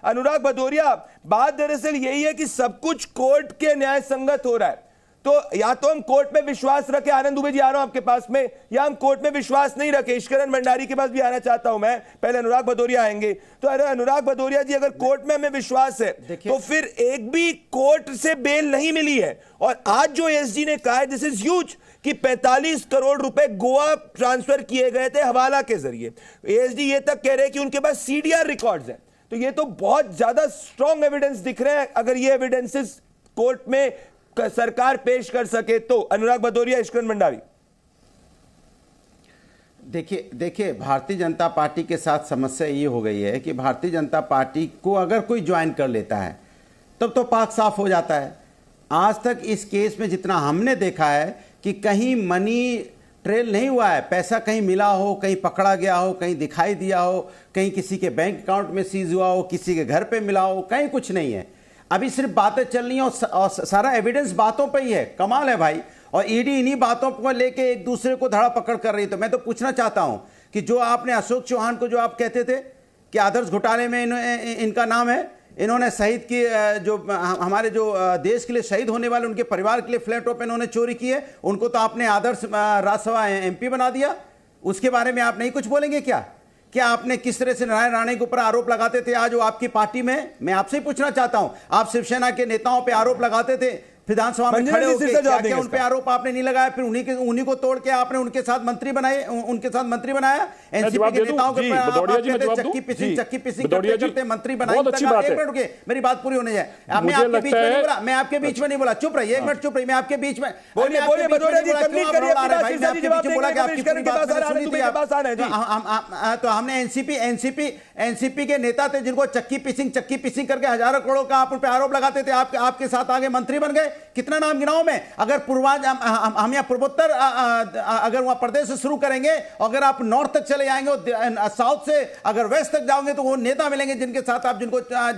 अनुराग भदौरिया, बात दरअसल यही है कि सब कुछ कोर्ट के न्याय संगत हो रहा है, तो या तो हम कोर्ट में विश्वास रखें, आनंद दुबे जी आ रहा हूं आपके पास में, या हम कोर्ट में विश्वास नहीं रखें। ईश्वरन भंडारी के पास भी आना चाहता हूं मैं, पहले अनुराग भदौरिया आएंगे। तो अरे अनुराग भदौरिया जी, अगर कोर्ट में हमें विश्वास है तो फिर एक भी कोर्ट से बेल नहीं मिली है, और आज जो एसजी ने कहा है दिस इज ह्यूज कि 45 करोड़ रुपए गोवा ट्रांसफर किए गए थे हवाला के जरिए। एसडी ये तक कह रहे हैं कि उनके पास सीडीआर रिकॉर्ड्स हैं, तो ये तो बहुत ज्यादा स्ट्रॉन्ग एविडेंस दिख रहे हैं। अगर ये एविडेंसेस कोर्ट में सरकार पेश कर सके तो। अनुराग भदौरिया, ईश्वरन भंडारी। देखिए भारतीय जनता पार्टी के साथ समस्या ये हो गई है कि भारतीय जनता पार्टी को अगर कोई ज्वाइन कर लेता है तब तो पाक साफ हो जाता है। आज तक इस केस में जितना हमने देखा है कि कहीं मनी ट्रेल नहीं हुआ है, पैसा कहीं मिला हो, कहीं पकड़ा गया हो, कहीं दिखाई दिया हो, कहीं किसी के बैंक अकाउंट में सीज हुआ हो, किसी के घर पे मिला हो, कहीं कुछ नहीं है। अभी सिर्फ बातें चल रही हैं और सारा एविडेंस बातों पे ही है। कमाल है भाई। और ईडी इन्हीं बातों को लेके एक दूसरे को धड़ा पकड़ कर रही है। तो मैं तो पूछना चाहता हूं कि जो आपने अशोक चौहान को जो आप कहते थे कि आदर्श घोटाले में इनका नाम है, इन्होंने शहीद की जो हमारे जो देश के लिए शहीद होने वाले उनके परिवार के लिए फ्लैटों पे इन्होंने चोरी की है, उनको तो आपने आदर्श राज्यसभा एमपी बना दिया। उसके बारे में आप नहीं कुछ बोलेंगे क्या? क्या आपने किस तरह से नारायण राणे के ऊपर आरोप लगाते थे आज वो आपकी पार्टी में? मैं आपसे ही पूछना चाहता हूं। आप शिवसेना के नेताओं पे आरोप लगाते थे विधानसभा में खड़े होकर, क्या उन पे आरोप आपने नहीं लगाया? फिर उन्हीं को तोड़ के आपने उनके साथ मंत्री बनाया। एनसीपी के नेताओं के चक्की पिसिंग करते मंत्री बनाए। एक मिनट, मेरी बात पूरी होने जाए। मैं आपके बीच में नहीं बोला, मैं आपके बीच में नहीं बोला। चुप रहिए, एक मिनट चुप रहिए। मैं आपके बीच में तो हमने एनसीपी के नेता थे जिनको चक्की पिसिंग करके हजारों करोड़ का आप उन पे आरोप लगाते थे, आपके साथ आगे मंत्री बन गए। कितना नाम गिनाऊं मैं? अगर हम यहाँ पूर्वोत्तर अगर वहां प्रदेश से शुरू करेंगे, अगर आप नॉर्थ तक चले जाएंगे, साउथ से अगर वेस्ट तक जाओगे, तो वो नेता मिलेंगे जिनके साथ आप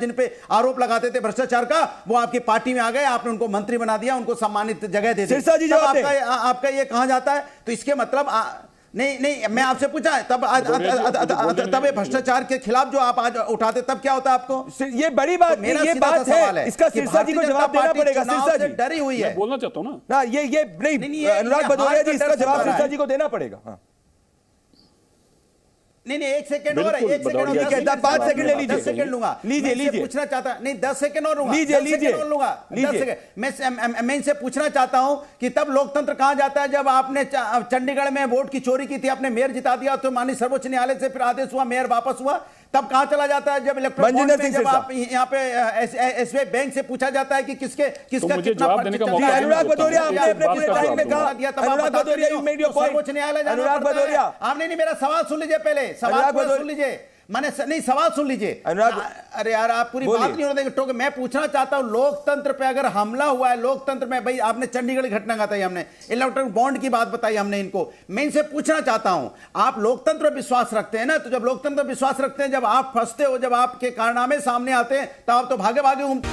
जिन पे आरोप लगाते थे भ्रष्टाचार का, वो आपकी पार्टी में आ गए, आपने उनको मंत्री बना दिया, उनको सम्मानित जगह दे दी। आपका ये कहा जाता है। तो इसके मतलब नहीं, मैं आपसे पूछा तब ये भ्रष्टाचार के खिलाफ जो आप आज उठाते, तब क्या होता आपको? ये बड़ी बात, ये बात है, इसका सिरसा जी को जवाब देना पड़ेगा। सिरसा जी डरी हुई है, बोलना चाहता हूं ना। ये नहीं, अनुराग भदौरिया जी, इसका जवाब सिरसा जी को देना पड़ेगा। हाँ नहीं, एक सेकंड और है, 1 सेकंड और 5 सेकंड ले लीजिए, 10 सेकंड लूंगा। लीजिए पूछना चाहता नहीं, 10 सेकंड और लूंगा, लीजिए 10 सेकंड। मैं इनसे पूछना चाहता हूं कि तब लोकतंत्र कहा जाता है जब आपने चंडीगढ़ में वोट की चोरी की थी, आपने मेयर जिता दिया, तो माननीय सर्वोच्च न्यायालय से फिर आदेश हुआ, मेयर वापस हुआ, तब कहां चला जाता है? जब इलेक्ट्रॉनिक जब आप यहाँ पे एसबीआई बैंक से पूछा जाता है कि किसका कितना। अनुराग भदौरिया, आपने अपने पूरे टाइम में कहा, Anurag Bhadauria you made your point. सर्वोच्च न्यायालय अनुराग भदौरिया, आपने नहीं, मेरा सवाल सुन लीजिए पहले, सवाल सुन लीजिए। मैंने नहीं, सवाल सुन लीजिए। अरे यार, आप पूरी बात नहीं होने देंगे। मैं पूछना चाहता हूं, लोकतंत्र पे अगर हमला हुआ है, लोकतंत्र में भाई, आपने चंडीगढ़ की घटना बताई, हमने इलेक्ट्रॉनिक बॉन्ड की बात बताई हमने इनको। मैं इनसे पूछना चाहता हूं, आप लोकतंत्र पर विश्वास रखते हैं ना? तो जब लोकतंत्र पर विश्वास रखते हैं, जब आप फंसते हो, जब आपके कारनामे सामने आते हैं, तो आप तो भागे घूमते।